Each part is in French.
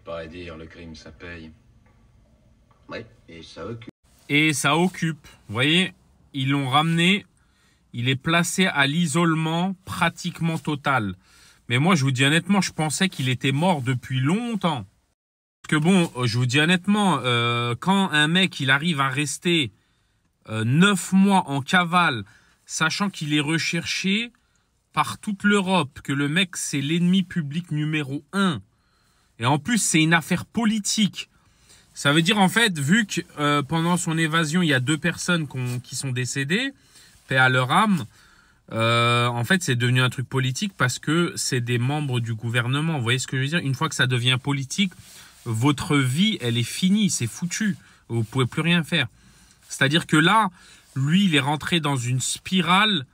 pas dire le crime, ça paye. Ouais, et ça occupe. Et ça occupe. Vous voyez, ils l'ont ramené. Il est placé à l'isolement pratiquement total. Mais moi, je vous dis honnêtement, je pensais qu'il était mort depuis longtemps. Parce que bon, je vous dis honnêtement, quand un mec, il arrive à rester 9 mois en cavale, sachant qu'il est recherché par toute l'Europe, que le mec, c'est l'ennemi public numéro 1. Et en plus, c'est une affaire politique. Ça veut dire, en fait, vu que pendant son évasion, il y a 2 personnes qui sont décédées, paix à leur âme, en fait, c'est devenu un truc politique parce que c'est des membres du gouvernement. Vous voyez ce que je veux dire? Une fois que ça devient politique, votre vie, elle est finie, c'est foutu. Vous ne pouvez plus rien faire. C'est-à-dire que là, lui, il est rentré dans une spirale.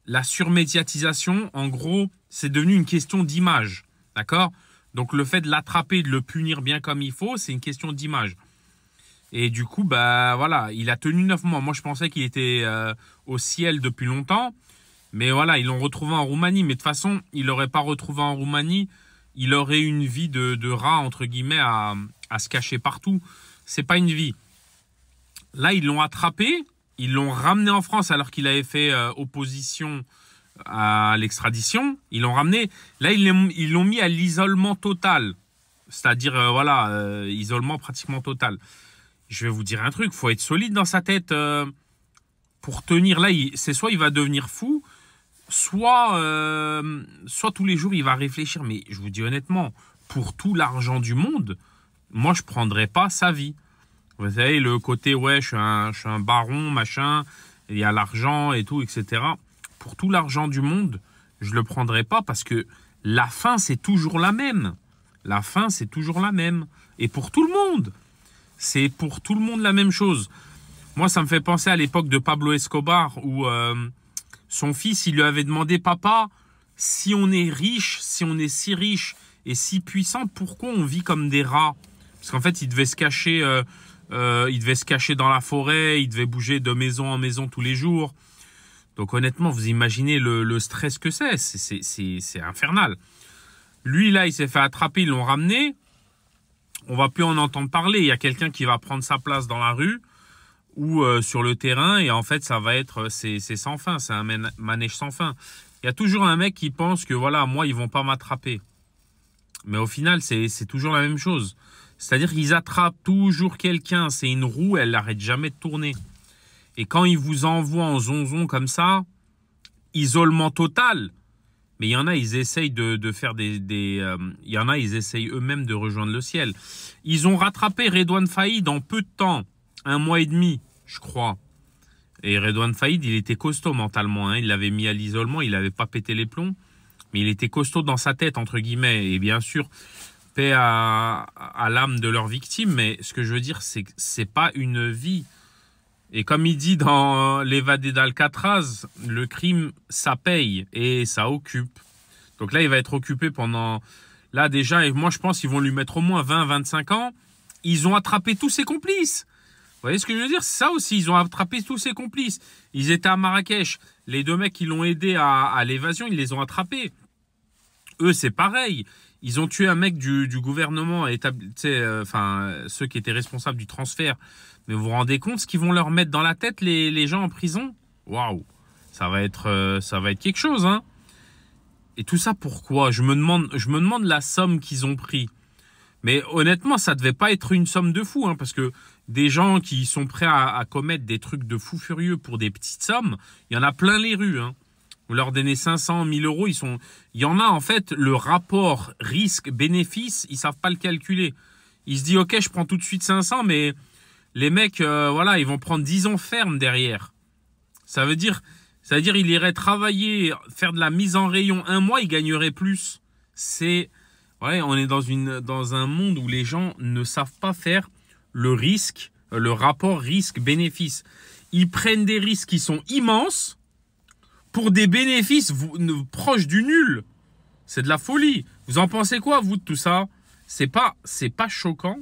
La surmédiatisation, en gros, c'est devenu une question d'image. D'accord? Donc, le fait de l'attraper, de le punir bien comme il faut, c'est une question d'image. Et du coup, bah voilà, il a tenu 9 mois. Moi, je pensais qu'il était au ciel depuis longtemps. Mais voilà, ils l'ont retrouvé en Roumanie. Mais de toute façon, il l'aurait pas retrouvé en Roumanie. Il aurait une vie de rat, entre guillemets, à se cacher partout. C'est pas une vie. Là, ils l'ont attrapé. Ils l'ont ramené en France alors qu'il avait fait opposition à l'extradition. Ils l'ont ramené. Là, ils l'ont mis à l'isolement total. C'est-à-dire, voilà, isolement pratiquement total. Je vais vous dire un truc. Il faut être solide dans sa tête pour tenir. Là, c'est soit il va devenir fou, soit tous les jours, il va réfléchir. Mais je vous dis honnêtement, pour tout l'argent du monde, moi, je ne prendrais pas sa vie. Vous savez, le côté, ouais, je suis un baron, machin, il y a l'argent et tout, etc. Pour tout l'argent du monde, je ne le prendrais pas parce que la fin, c'est toujours la même. La fin, c'est toujours la même. Et pour tout le monde. C'est pour tout le monde la même chose. Moi, ça me fait penser à l'époque de Pablo Escobar où son fils, il lui avait demandé, papa, si on est riche, si on est si riche et si puissant, pourquoi on vit comme des rats? Parce qu'en fait, il devait se cacher dans la forêt, il devait bouger de maison en maison tous les jours. Donc honnêtement, vous imaginez le stress que c'est infernal. Lui, là, il s'est fait attraper, ils l'ont ramené. On va plus en entendre parler. Il y a quelqu'un qui va prendre sa place dans la rue ou sur le terrain. Et en fait, ça va être, c'est sans fin. C'est un manège sans fin. Il y a toujours un mec qui pense que, voilà, moi, ils vont pas m'attraper. Mais au final, c'est toujours la même chose. C'est-à-dire qu'ils attrapent toujours quelqu'un. C'est une roue, elle n'arrête jamais de tourner. Et quand ils vous envoient en zonzon comme ça, isolement total. Mais il y en a, ils essayent de faire il y en a, ils essayent eux-mêmes de rejoindre le ciel. Ils ont rattrapé Redouane Faïd en peu de temps. 1 mois et demi, je crois. Et Redouane Faïd, il était costaud mentalement. Hein. Il l'avait mis à l'isolement, il n'avait pas pété les plombs. Mais il était costaud dans sa tête, entre guillemets. Et bien sûr, paix à l'âme de leurs victimes. Mais ce que je veux dire, c'est que c'est pas une vie. Et comme il dit dans l'évadé d'Alcatraz, le crime, ça paye et ça occupe. Donc là, il va être occupé pendant... Là, déjà, et moi, je pense qu'ils vont lui mettre au moins 20-25 ans. Ils ont attrapé tous ses complices. Vous voyez ce que je veux dire? C'est ça aussi, ils ont attrapé tous ses complices. Ils étaient à Marrakech. Les 2 mecs qui l'ont aidé à l'évasion, ils les ont attrapés. Eux, c'est pareil. Ils ont tué un mec du gouvernement, ceux qui étaient responsables du transfert. Mais vous vous rendez compte ce qu'ils vont leur mettre dans la tête, les gens en prison? Waouh, ça va être quelque chose, hein. Et tout ça pourquoi? Je me demande la somme qu'ils ont pris. Mais honnêtement, ça devait pas être une somme de fou, hein, parce que des gens qui sont prêts à commettre des trucs de fous furieux pour des petites sommes, il y en a plein les rues, hein. Vous leur donnez 500, 1000 euros, il y en a, en fait, le rapport risque-bénéfice, ils savent pas le calculer. Ils se disent, ok, je prends tout de suite 500, mais les mecs, voilà, ils vont prendre 10 ans ferme derrière. Ça veut dire, il irait travailler, faire de la mise en rayon 1 mois, il gagnerait plus. Ouais, on est dans un monde où les gens ne savent pas faire le risque, le rapport risque-bénéfice. Ils prennent des risques qui sont immenses pour des bénéfices proches du nul. C'est de la folie. Vous en pensez quoi, vous, de tout ça? C'est pas choquant?